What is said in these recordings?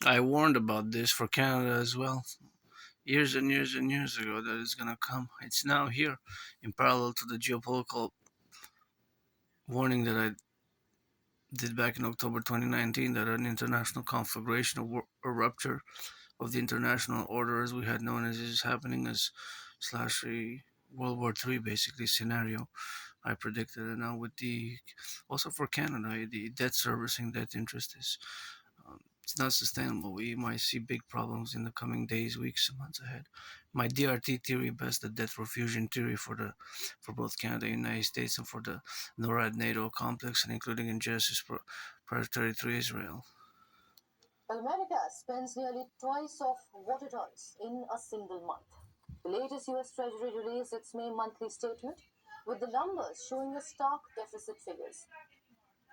I warned about this for Canada as well, years and years and years ago, that it's gonna come. It's now here, in parallel to the geopolitical warning that I did back in October 2019 that an international conflagration or rupture of the international order as we had known as is happening as slash a World War III basically scenario. I predicted it now with the also for Canada the debt servicing debt interest is it's not sustainable. We might see big problems in the coming days, weeks, and months ahead. My DRT theory best the debt profusion theory for both Canada and the United States and for the NORAD NATO complex and including in Genesis territory Israel. Well, America spends nearly twice of what it earns in a single month. The latest US Treasury released its May monthly statement, with the numbers showing a stark deficit figures.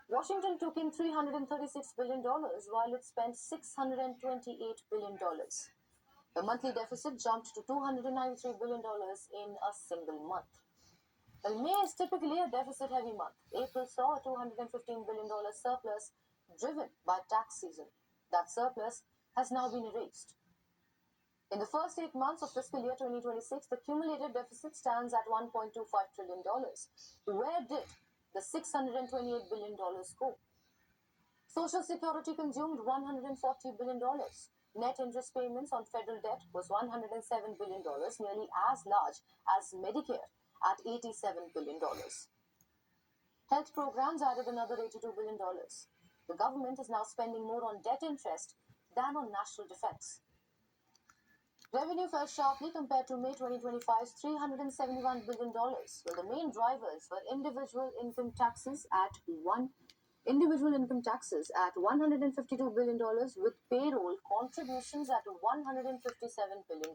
Washington took in $336 billion while it spent $628 billion. The monthly deficit jumped to $293 billion in a single month. Well, May is typically a deficit-heavy month. April saw a $215 billion surplus driven by tax season. That surplus has now been erased. In the first 8 months of fiscal year 2026, the cumulative deficit stands at $1.25 trillion. Where did the $628 billion go? Social Security consumed $140 billion. Net interest payments on federal debt was $107 billion, nearly as large as Medicare at $87 billion. Health programs added another $82 billion. The government is now spending more on debt interest than on national defense. Revenue fell sharply compared to May 2025's $371 billion. Well, the main drivers were individual income taxes at $152 billion with payroll contributions at $157 billion.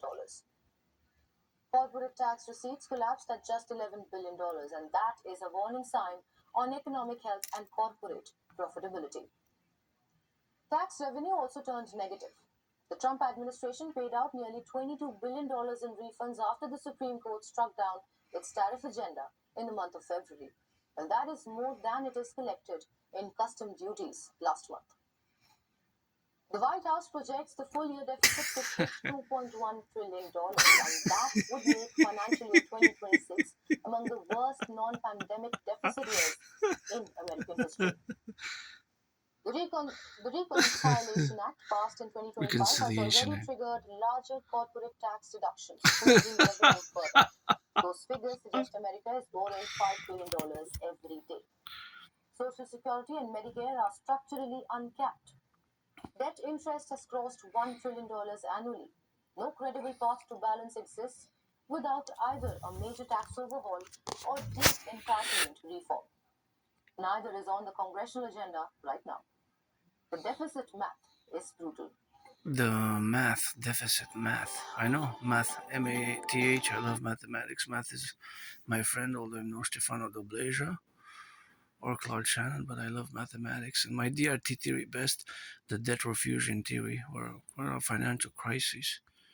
Corporate tax receipts collapsed at just $11 billion, and that is a warning sign on economic health and corporate profitability. Tax revenue also turned negative. The Trump administration paid out nearly $22 billion in refunds after the Supreme Court struck down its tariff agenda in the month of February. And that is more than it is collected in custom duties last month. The White House projects the full year deficit to hit $2.1 trillion, and that would make financial year 2026 among the worst non pandemic deficit years in American history. The Reconciliation Act, passed in 2025, has already triggered larger corporate tax deductions, boosting revenue further. Those figures suggest America is borrowing $5 trillion every day. Social Security and Medicare are structurally uncapped. Debt interest has crossed $1 trillion annually. No credible path to balance exists without either a major tax overhaul or deep entitlement reform. Neither is on the congressional agenda right now. The deficit math is brutal. The math, deficit math. I know math, math. I love mathematics. Math is my friend, although I'm no Stefano Dobleja or Claude Shannon, but I love mathematics. And my DRT theory best, the debt refusion theory, or a financial crisis.